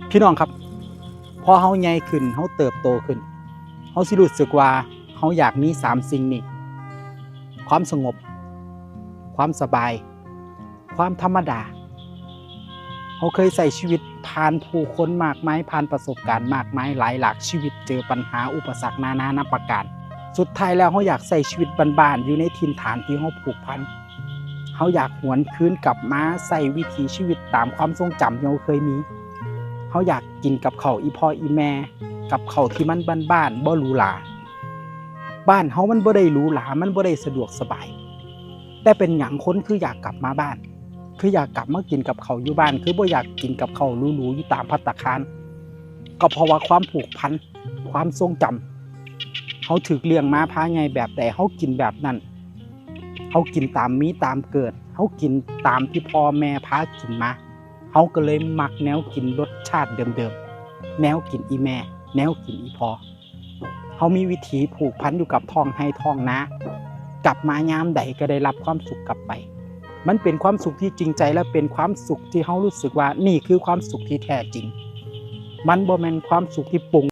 พี่น้องครับพอเฮาใหญ่ขึ้นเฮาเติบโตขึ้นเฮาสิรู้สึกว่าเฮาอยากมี3สิ่งนี้ความสงบความสบายความธรรมดาเฮาเคยใช้ชีวิตผ่านผู้คนมากมายผ่านประสบการณ์มากมายหลายหลากชีวิตเจอปัญหาอุปสรรคนานานับประการสุดท้ายแล้วเฮาอยากใช้ชีวิตบ้านๆอยู่ในถิ่นฐานที่เฮาผูกพันเฮาอยากหวนคืนกลับมาใช้วิถีชีวิตตามความทรงจำที่เฮาเคยมี เขาอยากกินกับข้าวอีพ่ออีแม่กับข้าวที่มันบ้านๆบ่หรูหราบ้านเฮามันบ่ได้หรูหรามันบ่ได้สะดวกสบายแต่เป็นหยังคนคืออยากกลับมาบ้านคืออยากกลับมากินกับข้าวอยู่บ้านคือบ่อยากกินกับข้าวหรูๆอยู่ตามภัตตาคารก็เพราะว่าความผูกพันความทรงจำเฮาถูกเลี้ยงมาพาใหญ่แบบใดเฮากินแบบนั้นเฮากินตามมีตามเกิดเฮากินตามที่พ่อแม่พากินมาเฮาก็เลยมักแนวกินรสชาติเดิมๆแนวกินอีแม่แนวกินอีพอเฮามีวิถีผูกพันอยู่กับท้องไร่ท้องนากลับมายามใดก็ได้รับความสุขกลับไปมันเป็นความสุขที่จริงใจและเป็นความสุขที่เฮารู้สึกว่านี่คือความสุขที่แท้จริงมันบ่แม่นความสุขที่ปรุง